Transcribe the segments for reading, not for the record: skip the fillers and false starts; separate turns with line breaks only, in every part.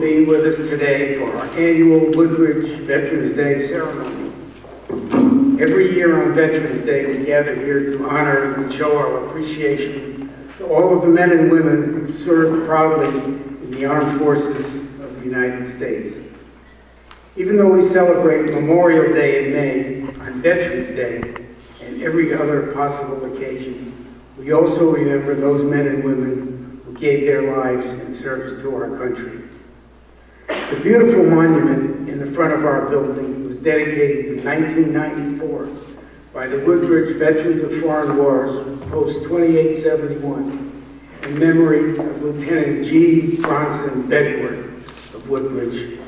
be with us today for our annual Woodbridge Veterans Day ceremony. Every year on Veterans Day, we gather here to honor and show our appreciation to all of the men and women who served proudly in the armed forces of the United States. Even though we celebrate Memorial Day in May, on Veterans Day, and every other possible occasion, we also remember those men and women who gave their lives in service to our country. The beautiful monument in the front of our building was dedicated in 1994 by the Woodbridge Veterans of Foreign Wars, Post 2871, in memory of Lieutenant G. Bronson Bedworth of Woodbridge,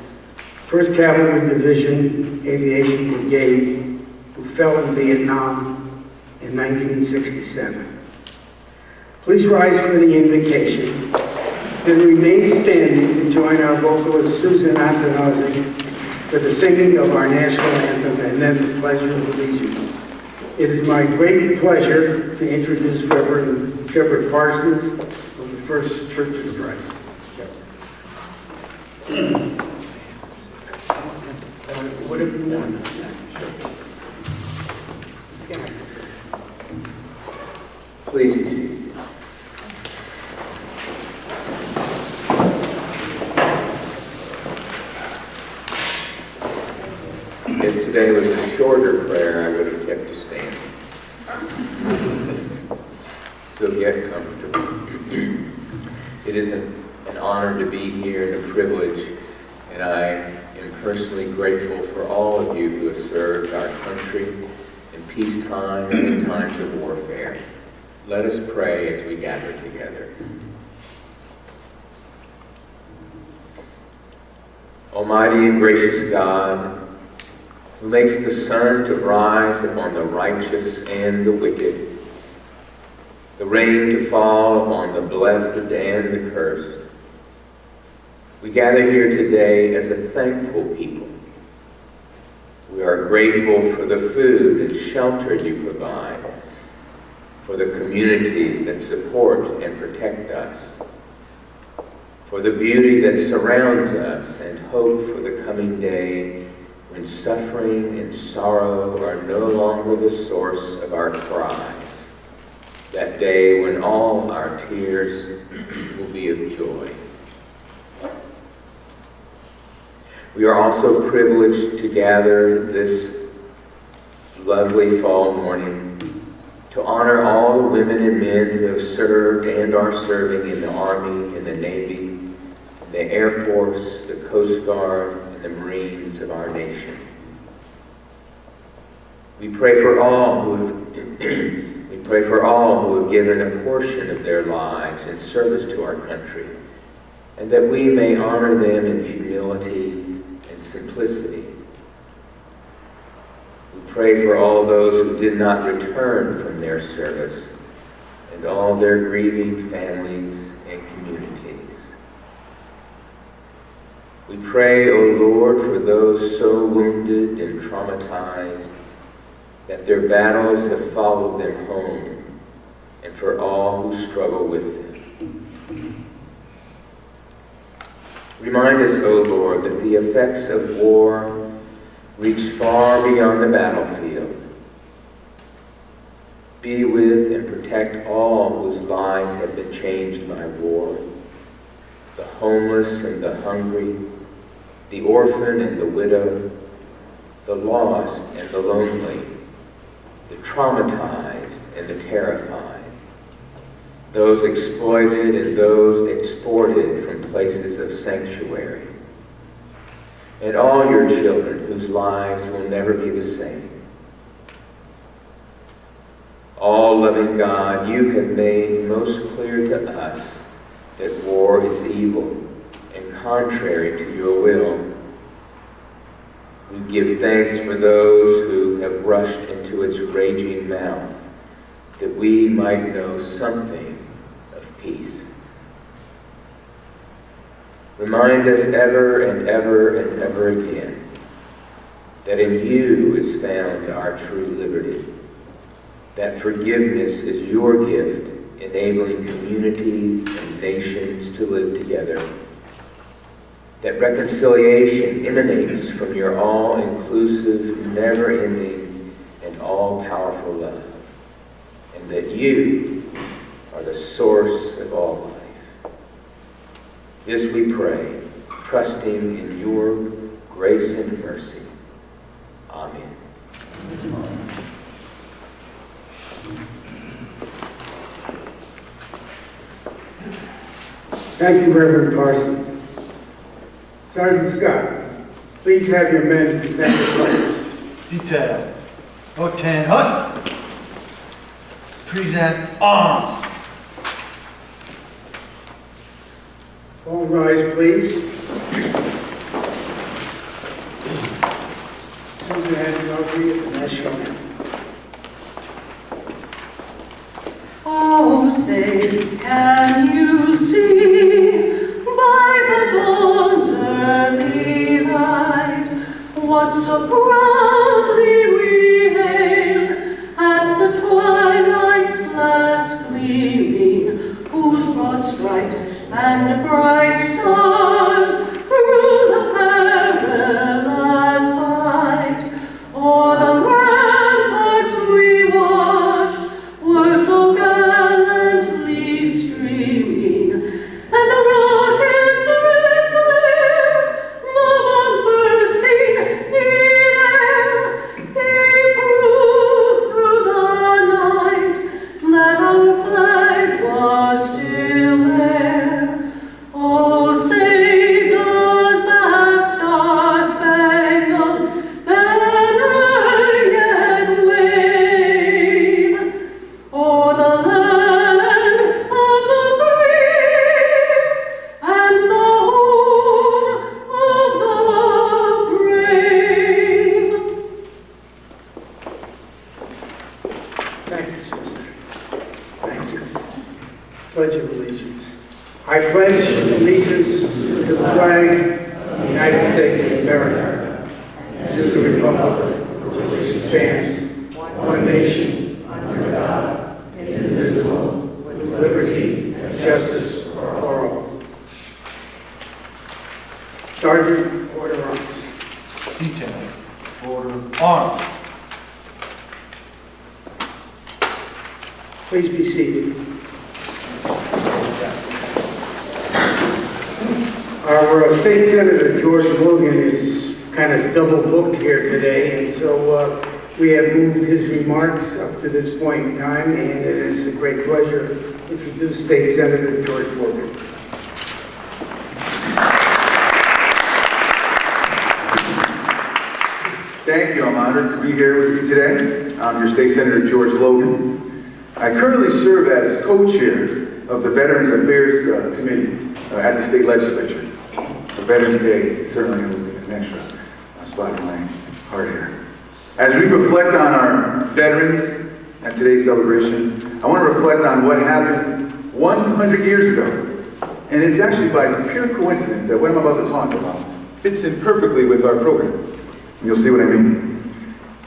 1st Cavalry Division, Aviation Brigade, who fell in Vietnam in 1967. Please rise for the invocation, then remain standing to join our vocalist Susan Antonazzi for the singing of our national anthem and then the Pledge of Allegiance. It is my great pleasure to introduce Reverend Shepard Parsons of the First Church of Christ. Whatever you want.
Please be seated. If today was a shorter prayer, I would have kept you standing. So get comfortable. It is an honor to be here and a privilege, and I am personally grateful for all of you who have served our country in peacetime and in times of warfare. Let us pray as we gather together. Almighty and gracious God, who makes the sun to rise upon the righteous and the wicked, the rain to fall upon the blessed and the cursed, we gather here today as a thankful people. We are grateful for the food and shelter you provide, for the communities that support and protect us, for the beauty that surrounds us, and hope for the coming day when suffering and sorrow are no longer the source of our cries, that day when all our tears will be of joy. We are also privileged to gather this lovely fall morning to honor all the women and men who have served and are serving in the Army, in the Navy, the Air Force, the Coast Guard, and the Marines of our nation. We pray for all who have given a portion of their lives in service to our country, and that we may honor them in humility and simplicity. We pray for all those who did not return from their service, and all their grieving families and communities. We pray, O Lord, for those so wounded and traumatized that their battles have followed them home, and for all who struggle with them. Remind us, O Lord, that the effects of war reach far beyond the battlefield. Be with and protect all whose lives have been changed by war, the homeless and the hungry, the orphan and the widow, the lost and the lonely, the traumatized and the terrified, those exploited and those exported from places of sanctuary, and all your children whose lives will never be the same. All-loving God, you have made most clear to us that war is evil and contrary to your will. We give thanks for those who have rushed into its raging mouth, that we might know something of peace. Remind us ever and ever and ever again that in you is found our true liberty, that forgiveness is your gift, enabling communities and nations to live together, that reconciliation emanates from your all-inclusive, never-ending, and all-powerful love, and that you are the source of all life. This we pray, trusting in your grace and mercy. Amen.
Thank you, Reverend Parsons. Sergeant Scott, please have your men present the pledge.
Detail. O10 Hut. Present arms.
All rise, please. Suzanne Murphy at the National Anthem.
Oh, say, can you see by the dawn's early light what so proudly we hailed at the twilight's last gleaming, whose broad stripes and bright stars through the perilous fight o'er the ramparts we watched were so gallantly streaming, and the rockets red glare, the bombs bursting in air, they proved through the night that our flag was still there. Oh, say, does that star-spangled banner yet wave o'er the land of the free and the home of the brave?
Thank you, Susan. Thank you. Pledge of Allegiance. I pledge allegiance to the flag of the United States of America, and to the republic for which it stands, one nation, under God, indivisible, with liberty and justice for all. Sergeant, order arms.
Detail. Order arms.
Please be seated. Our State Senator George Logan is kind of double booked here today, and so we have moved his remarks up to this point in time, and it is a great pleasure to introduce State Senator George Logan.
Thank you. I'm honored to be here with you today. I'm your State Senator George Logan. I currently serve as co-chair of the Veterans Affairs Committee at the state legislature. For Veterans Day, certainly an extra spot in my heart here. As we reflect on our veterans at today's celebration, I want to reflect on what happened 100 years ago. And it's actually by pure coincidence that what I'm about to talk about fits in perfectly with our program. And you'll see what I mean.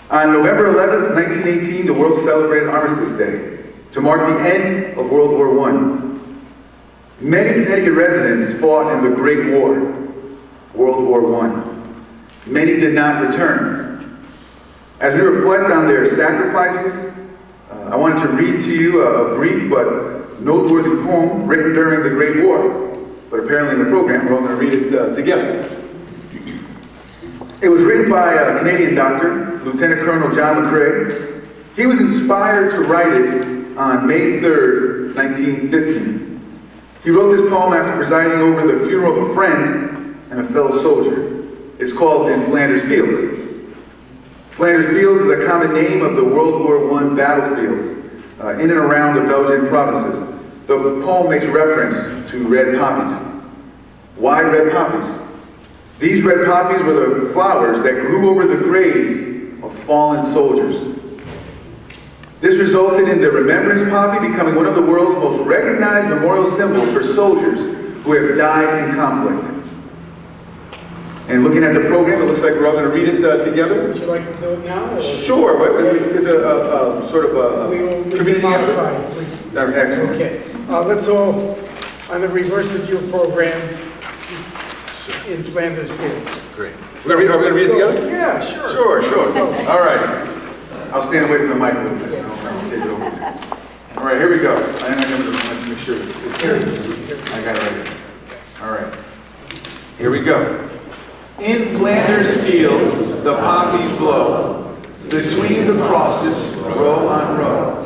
On November 11th, 1918, the world celebrated Armistice Day to mark the end of World War I. Many Connecticut residents fought in the Great War, World War I. Many did not return. As we reflect on their sacrifices, I wanted to read to you a brief but noteworthy poem written during the Great War. But apparently in the program, we're all going to read it together. It was written by a Canadian doctor, Lieutenant Colonel John McCrae. He was inspired to write it on May 3rd, 1915. He wrote this poem after presiding over the funeral of a friend and a fellow soldier. It's called In Flanders Fields. Flanders Fields is a common name of the World War I battlefields in and around the Belgian provinces. The poem makes reference to red poppies. Why red poppies? These red poppies were the flowers that grew over the graves of fallen soldiers. This resulted in the remembrance poppy becoming one of the world's most recognized memorial symbols for soldiers who have died in conflict. And looking at the program, it looks like we're all going to read it together.
Would you like to do it now? Or?
Sure. It's a sort of a community
modify
effort.
it, please.
Excellent.
Okay. Let's all, on the reverse of your program, in Flanders Fields.
Great. Are we gonna read it together?
Yeah, sure.
Sure. All right. I'll stand away from the mic a little bit. I'll take it over there. All right, here we go. I'm gonna make sure. I got it right here. All right. Here we go. In Flanders fields, the poppies blow. Between the crosses, row on row,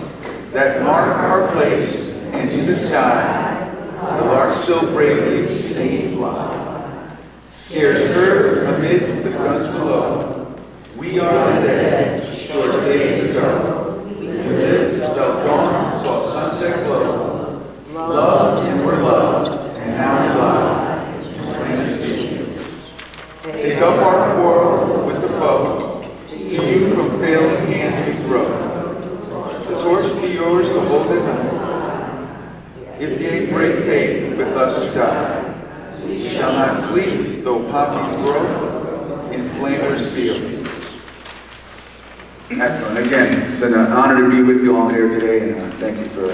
that mark our place, and in the sky, the lark still bravely singing fly. Scarce heard amid the guns below, we are the dead, short days ago. We lived, felt dawn, saw sunset glow, loved and were loved, and now we lie in Flanders fields. Take up our quarrel with the foe, to you from failing hands we throw. The torch be yours to hold at night. If ye break faith with us to die, we shall not sleep though poppies grow in Flanders fields. Excellent. Again, it's an honor to be with you all here today, and thank you for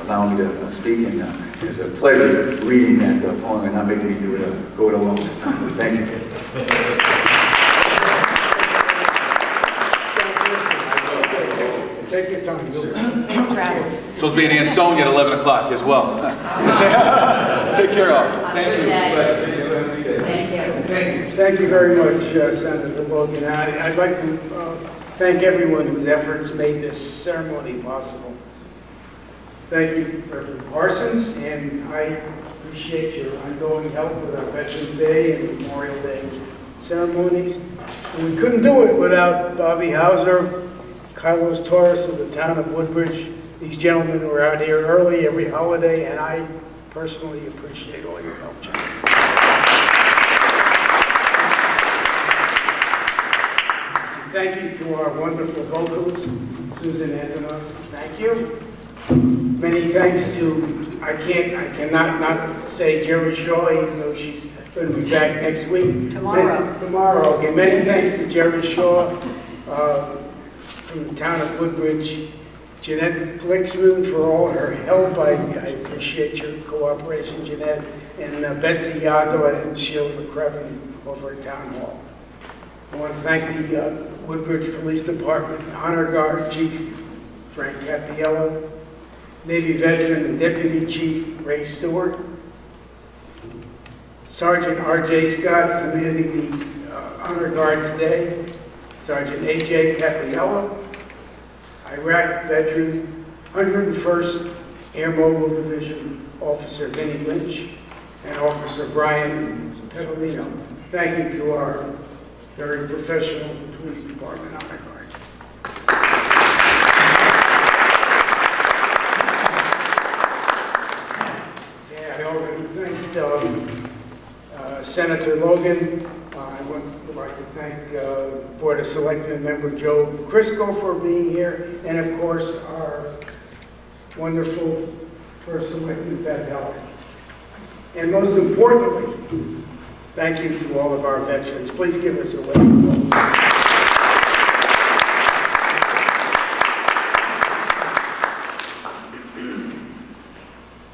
allowing me to speak. And it's a pleasure reading that poem and not making me go it alone this time. Thank you.
Take your time.
Safe travels.
Supposed to be an Aunt Sonia at 11 o'clock as well. Take care of. Thank you. Thank you.
Thank you very much, Senator Logan. I'd like to thank everyone whose efforts made this ceremony possible. Thank you, Reverend Parsons, and I appreciate your ongoing help with our Veterans Day and Memorial Day ceremonies. We couldn't do it without Bobby Hauser, Carlos Torres of the town of Woodbridge. These gentlemen were out here early every holiday, and I personally appreciate all your help, gentlemen. Thank you to our wonderful vocalist, Susan Antonos. Thank you. Many thanks to, I cannot not say Jerry Shaw, even though she's going to be back next week. Tomorrow. Okay, many thanks to Jerry Shaw from the town of Woodbridge. Jeanette Glixman for all her help. I appreciate your cooperation, Jeanette. And Betsy Yagala and Sheila McCrevin over at Town Hall. I want to thank the Woodbridge Police Department Honor Guard Chief Frank Capiello, Navy veteran and Deputy Chief Ray Stewart, Sergeant R.J. Scott commanding the Honor Guard today, Sergeant A.J. Capiello, Iraq veteran 101st Air Mobile Division Officer Vinnie Lynch, and Officer Brian Pedalino. Thank you to our very professional police department honor guard. Yeah, I already thanked Senator Logan. I would like to thank Board of Selectmen member Joe Crisco for being here, and of course our wonderful First Selectman Beth. And most importantly, thank you to all of our veterans. Please give us a wave.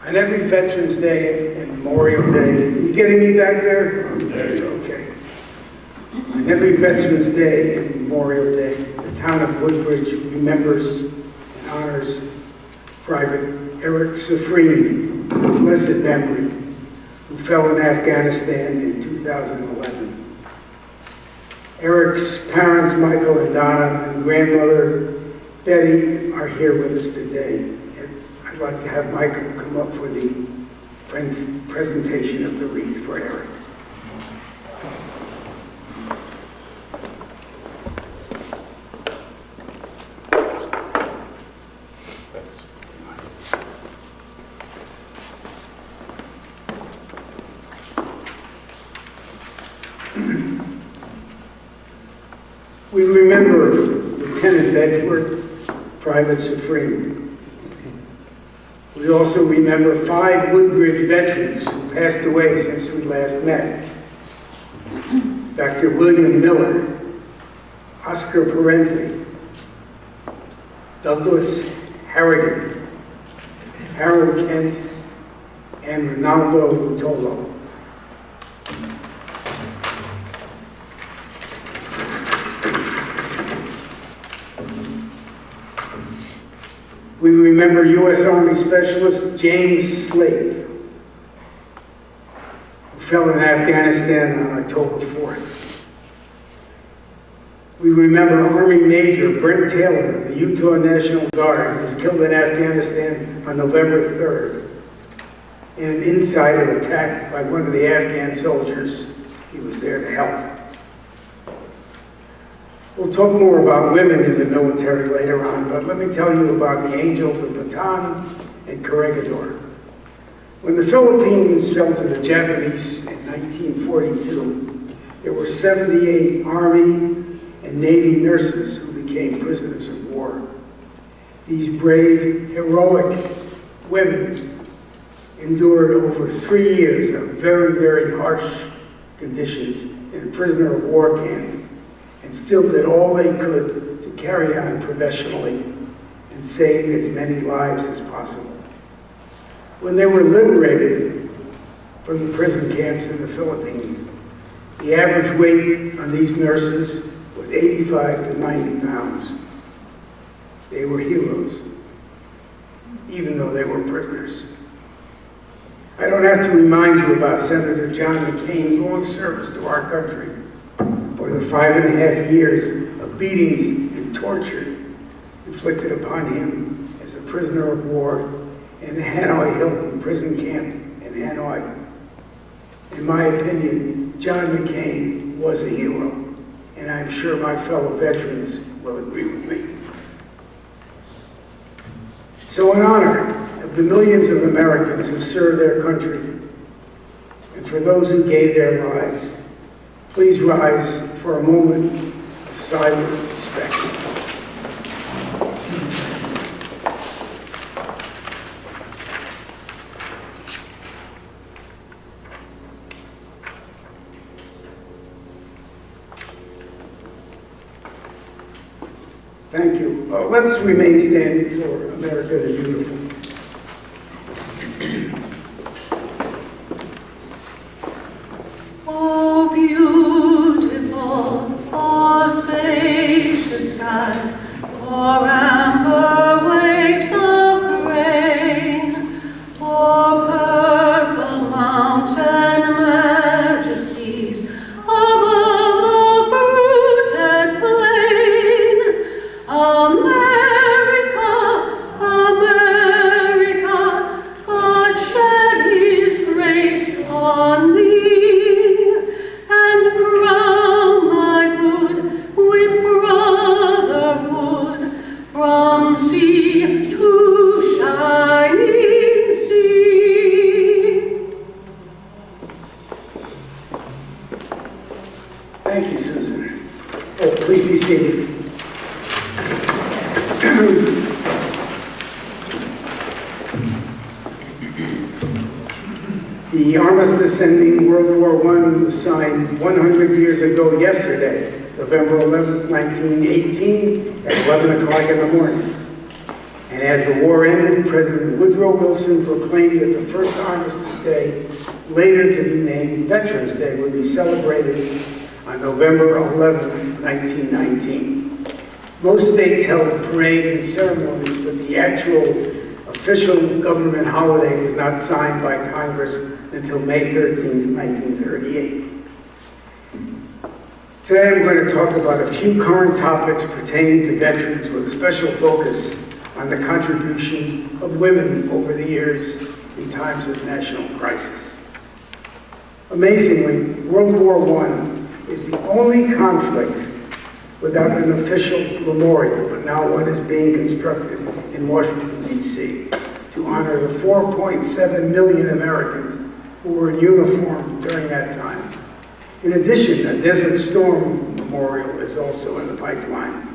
On every Veterans Day and Memorial Day, you getting me back there? Okay. On every Veterans Day and Memorial Day, the town of Woodbridge remembers and honors Private Eric Safrine, blessed memory, who fell in Afghanistan in 2011. Eric's parents, Michael and Donna, and grandmother, Betty, are here with us today. And I'd like to have Michael come up for the presentation of the wreath for Eric. We remember Lieutenant Bedford, Private Safrine. We also remember 5 Woodbridge veterans who passed away since we last met. Dr. William Miller, Oscar Parente, Douglas Harrigan, Harold Kent, and Ronaldo Rutolo. We remember U.S. Army Specialist James Slate, who fell in Afghanistan on October 4th. We remember Army Major Brent Taylor of the Utah National Guard, who was killed in Afghanistan on November 3rd in an insider attack by one of the Afghan soldiers. He was there to help. We'll talk more about women in the military later on, but let me tell you about the Angels of Bataan and Corregidor. When the Philippines fell to the Japanese in 1942, there were 78 Army and Navy nurses who became prisoners of war. These brave, heroic women endured over 3 years of very, very harsh conditions in a prisoner of war camp, and still did all they could to carry on professionally and save as many lives as possible. When they were liberated from the prison camps in the Philippines, the average weight on these nurses was 85 to 90 pounds. They were heroes, even though they were prisoners. I don't have to remind you about Senator John McCain's long service to our country, or the 5.5 years of beatings and torture inflicted upon him as a prisoner of war in the Hanoi Hilton prison camp in Hanoi. In my opinion, John McCain was a hero, and I'm sure my fellow veterans will agree with me. So in honor of the millions of Americans who served their country, and for those who gave their lives, please rise for a moment of silent respect. Thank you. Let's remain standing for America the Beautiful.
Oh, beautiful, for spacious skies, for amber waves of grain, for purple mountain majesties above the fruited plain. America, America, God shed His grace on thee, and crown thy good with brotherhood from sea to shining sea.
Thank you, Susan. Oh, please be seated. The armistice ending World War I was signed 100 years ago yesterday, November 11, 1918, at 11 o'clock in the morning. And as the war ended, President Woodrow Wilson proclaimed that the first Armistice Day, later to be named Veterans Day, would be celebrated on November 11, 1919. Most states held parades and ceremonies, but the actual official government holiday was not signed by Congress until May 13, 1938. Today I'm going to talk about a few current topics pertaining to veterans with a special focus on the contribution of women over the years in times of national crisis. Amazingly, World War I is the only conflict without an official memorial, but now one is being constructed in Washington, D.C. to honor the 4.7 million Americans who were in uniform during that time. In addition, a Desert Storm memorial is also in the pipeline.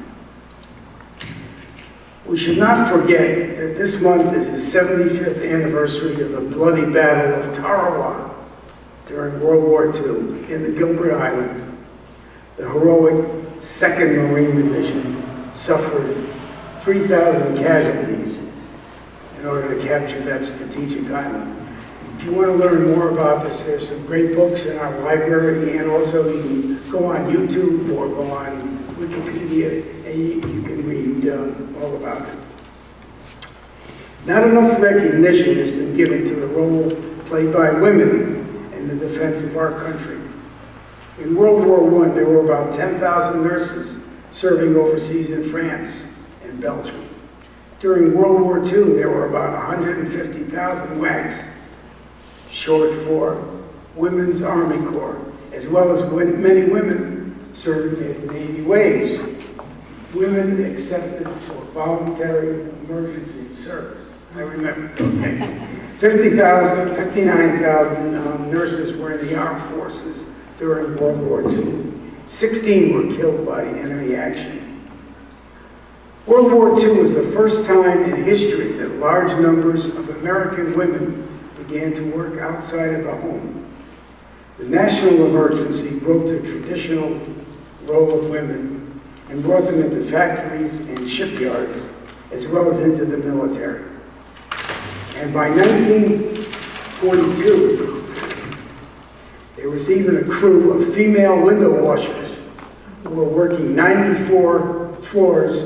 We should not forget that this month is the 75th anniversary of the bloody Battle of Tarawa during World War II in the Gilbert Islands. The heroic 2nd Marine Division suffered 3,000 casualties in order to capture that strategic island. If you want to learn more about this, there's some great books in our library, and also you can go on YouTube or go on Wikipedia, and you can read all about it. Not enough recognition has been given to the role played by women in the defense of our country. In World War I, there were about 10,000 nurses serving overseas in France and Belgium. During World War II, there were about 150,000 WACs, short for Women's Army Corps, as well as many women serving as Navy waves. Women accepted for voluntary emergency service. I remember, okay. 59,000 nurses were in the armed forces during World War II. 16 were killed by enemy action. World War II was the first time in history that large numbers of American women began to work outside of the home. The national emergency broke the traditional role of women and brought them into factories and shipyards, as well as into the military. And by 1942, there was even a crew of female window washers who were working 94 floors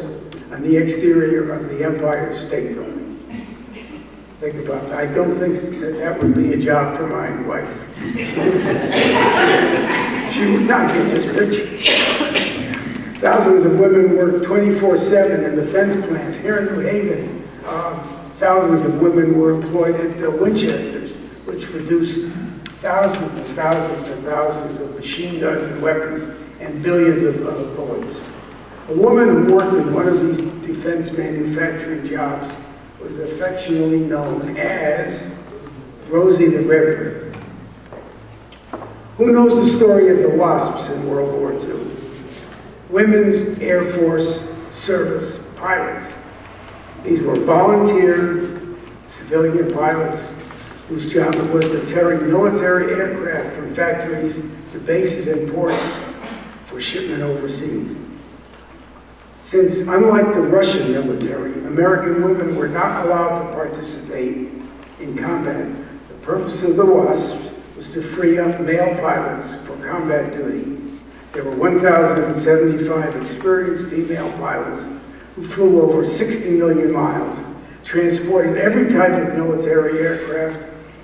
on the exterior of the Empire State Building. Think about that. I don't think that that would be a job for my wife. She would not get just rich. Thousands of women worked 24/7 in defense plants. Here in New Haven, thousands of women were employed at Winchesters, which produced thousands and thousands and thousands of machine guns and weapons and billions of bullets. A woman who worked in one of these defense manufacturing jobs was affectionately known as Rosie the Riveter. Who knows the story of the WASPs in World War II? Women's Air Force Service pilots. These were volunteer civilian pilots whose job it was to ferry military aircraft from factories to bases and ports for shipment overseas. Since, unlike the Russian military, American women were not allowed to participate in combat, the purpose of the WASPs was to free up male pilots for combat duty. There were 1,075 experienced female pilots who flew over 60 million miles, transported every type of military aircraft,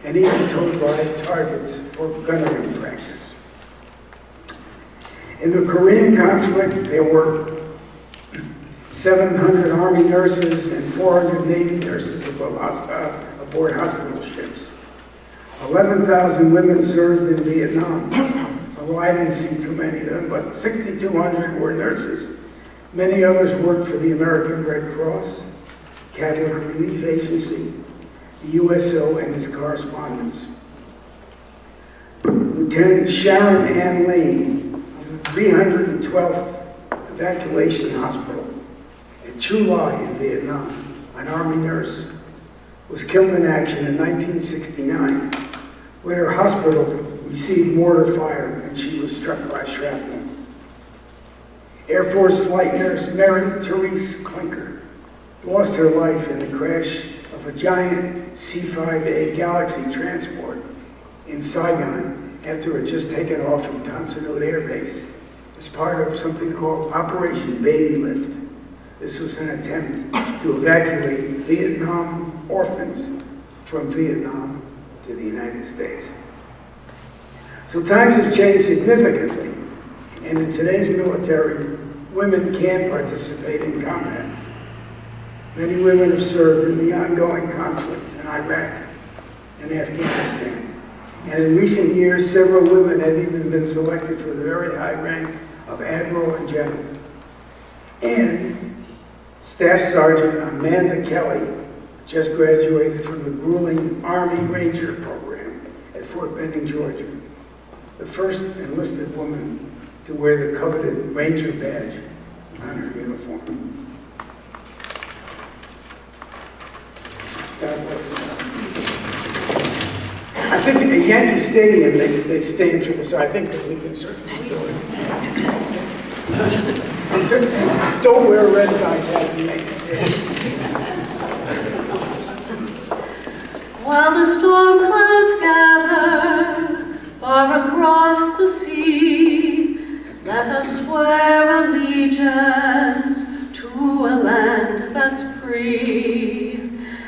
and even towed live targets for gunnery practice. In the Korean conflict, there were 700 Army nurses and 400 Navy nurses aboard hospital ships. 11,000 women served in Vietnam. Well, I didn't see too many of them, but 6,200 were nurses. Many others worked for the American Red Cross, Catholic Relief Agency, the USO, and its correspondents. Lieutenant Sharon Ann Lane of the 312th Evacuation Hospital at Chu Lai in Vietnam, an Army nurse, was killed in action in 1969 when her hospital received mortar fire and she was struck by shrapnel. Air Force Flight Nurse Mary Therese Klinker lost her life in the crash of a giant C-5A Galaxy transport in Saigon after it had just taken off from Tan Son Nhut Air Base as part of something called Operation Baby Lift. This was an attempt to evacuate Vietnam orphans from Vietnam to the United States. So times have changed significantly, and in today's military, women can participate in combat. Many women have served in the ongoing conflicts in Iraq and Afghanistan. And in recent years, several women have even been selected for the very high rank of Admiral and General. And Staff Sergeant Amanda Kelly just graduated from the grueling Army Ranger program at Fort Benning, Georgia. The first enlisted woman to wear the coveted Ranger badge on her uniform. God bless them. I think at Yankee Stadium they stand for this, so I think that we can certainly do it. Don't wear a Red Sox hat at Yankee Stadium.
While the storm clouds gather far across the sea, let us swear allegiance to a land that's free.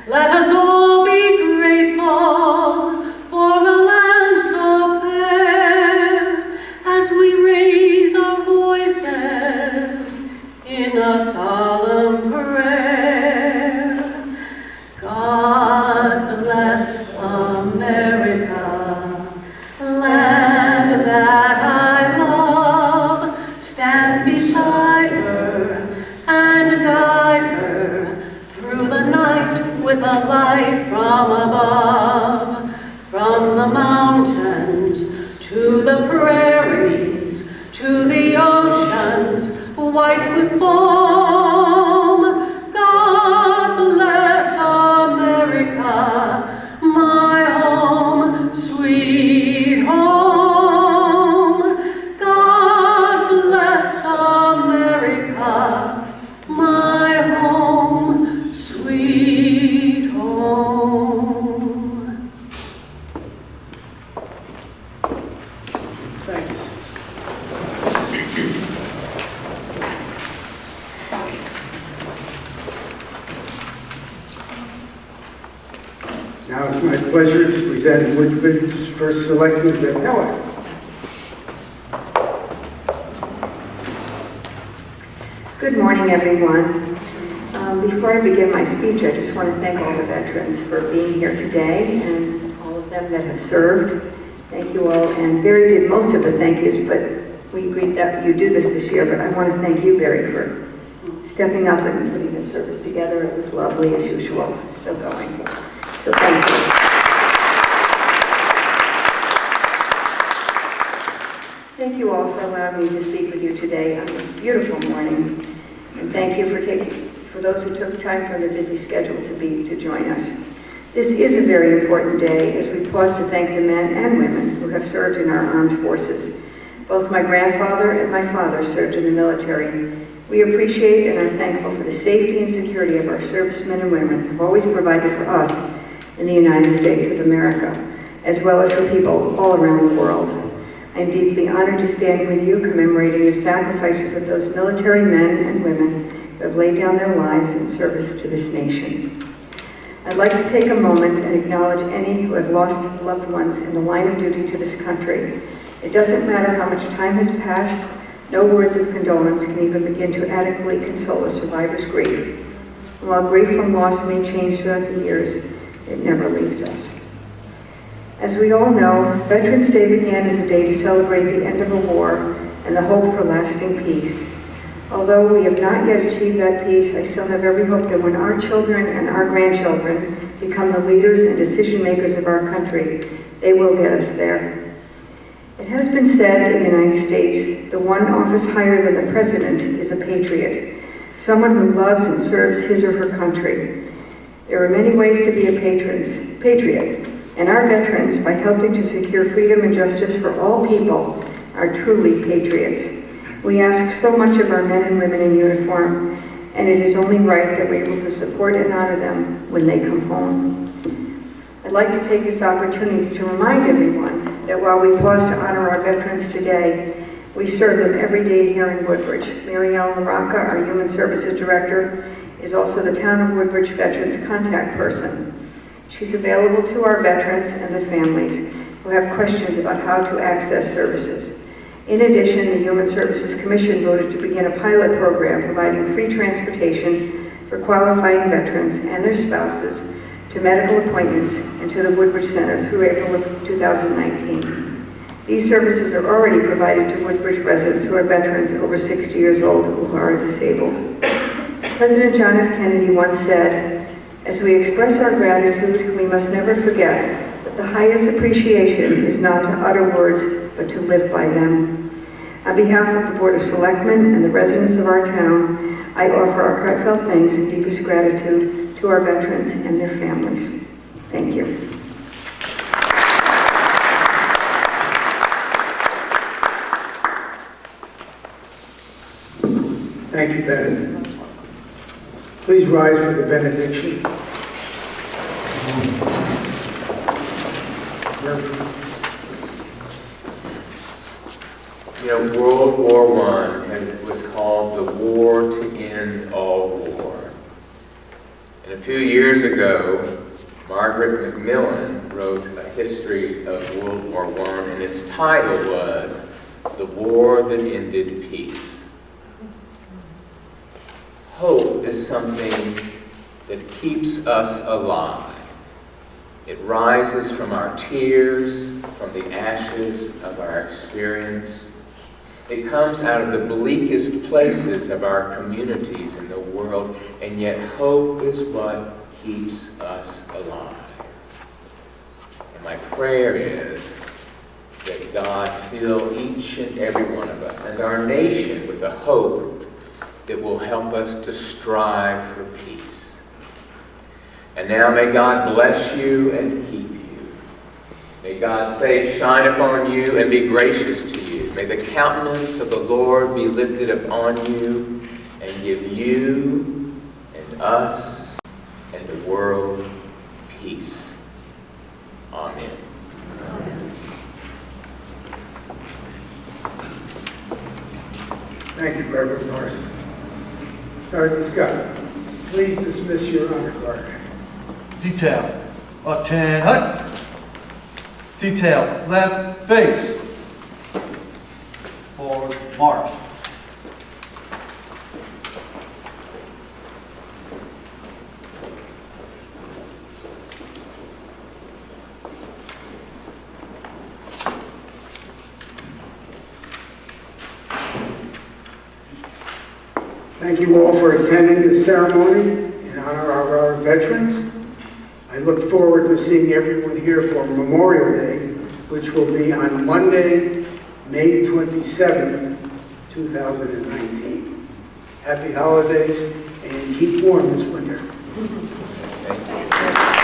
Let us all be grateful for a land so fair as we raise our voices in a solemn prayer. God bless America, land that I love. Stand beside her and guide her through the night with a light from above. From the mountains to the prairies to the oceans white with foam. God bless America, my home, sweet home. God bless America, my home, sweet home.
Thanks. Now it's my pleasure to present Woodbridge's first selectman, Beth.
Good morning, everyone. Before I begin my speech, I just want to thank all the veterans for being here today and all of them that have served. Thank you all, and Barry did most of the thank yous, but we agreed that you do this year, but I want to thank you, Barry, for stepping up and putting this service together. It was lovely as usual, still going. So thank you. Thank you all for allowing me to speak with you today on this beautiful morning. And thank you for those who took time from their busy schedule to join us. This is a very important day as we pause to thank the men and women who have served in our armed forces. Both my grandfather and my father served in the military. We appreciate and are thankful for the safety and security of our servicemen and women who have always provided for us in the United States of America, as well as for people all around the world. I am deeply honored to stand with you commemorating the sacrifices of those military men and women who have laid down their lives in service to this nation. I'd like to take a moment and acknowledge any who have lost loved ones in the line of duty to this country. It doesn't matter how much time has passed, no words of condolence can even begin to adequately console a survivor's grief. And while grief from loss may change throughout the years, it never leaves us. As we all know, Veterans Day began as a day to celebrate the end of a war and the hope for lasting peace. Although we have not yet achieved that peace, I still have every hope that when our children and our grandchildren become the leaders and decision makers of our country, they will get us there. It has been said in the United States, the one office higher than the president is a patriot, someone who loves and serves his or her country. There are many ways to be a patriot, and our veterans, by helping to secure freedom and justice for all people, are truly patriots. We ask so much of our men and women in uniform, and it is only right that we're able to support and honor them when they come home. I'd like to take this opportunity to remind everyone that while we pause to honor our veterans today, we serve them every day here in Woodbridge. Mary Ellen LaRocca, our Human Services Director, is also the Town of Woodbridge Veterans Contact Person. She's available to our veterans and their families who have questions about how to access services. In addition, the Human Services Commission voted to begin a pilot program providing free transportation for qualifying veterans and their spouses to medical appointments and to the Woodbridge Center through April of 2019. These services are already provided to Woodbridge residents who are veterans over 60 years old who are disabled. President John F. Kennedy once said, "As we express our gratitude, we must never forget that the highest appreciation is not to utter words, but to live by them." On behalf of the Board of Selectmen and the residents of our town, I offer our heartfelt thanks and deepest gratitude to our veterans and their families. Thank you.
Thank you, Beth. Please rise for the benediction.
You know, World War I was called the war to end all war. And a few 2 years ago, Margaret Macmillan wrote a history of World War I, and its title was The War That Ended Peace. Hope is something that keeps us alive. It rises from our tears, from the ashes of our experience. It comes out of the bleakest places of our communities in the world, and yet hope is what keeps us alive. And my prayer is that God fill each and every one of us and our nation with a hope that will help us to strive for peace. And now may God bless you and keep you. May God's face shine upon you and be gracious to you. May the countenance of the Lord be lifted upon you and give you and us and the world peace. Amen.
Thank you, Reverend Morrison. Sergeant Scott, please dismiss your honor guard.
Detail, attend, hut. Detail, left face. Forward, march.
Thank you all for attending this ceremony in honor of our veterans. I look forward to seeing everyone here for Memorial Day, which will be on Monday, May 27th, 2019. Happy holidays and keep warm this winter.
Thank you.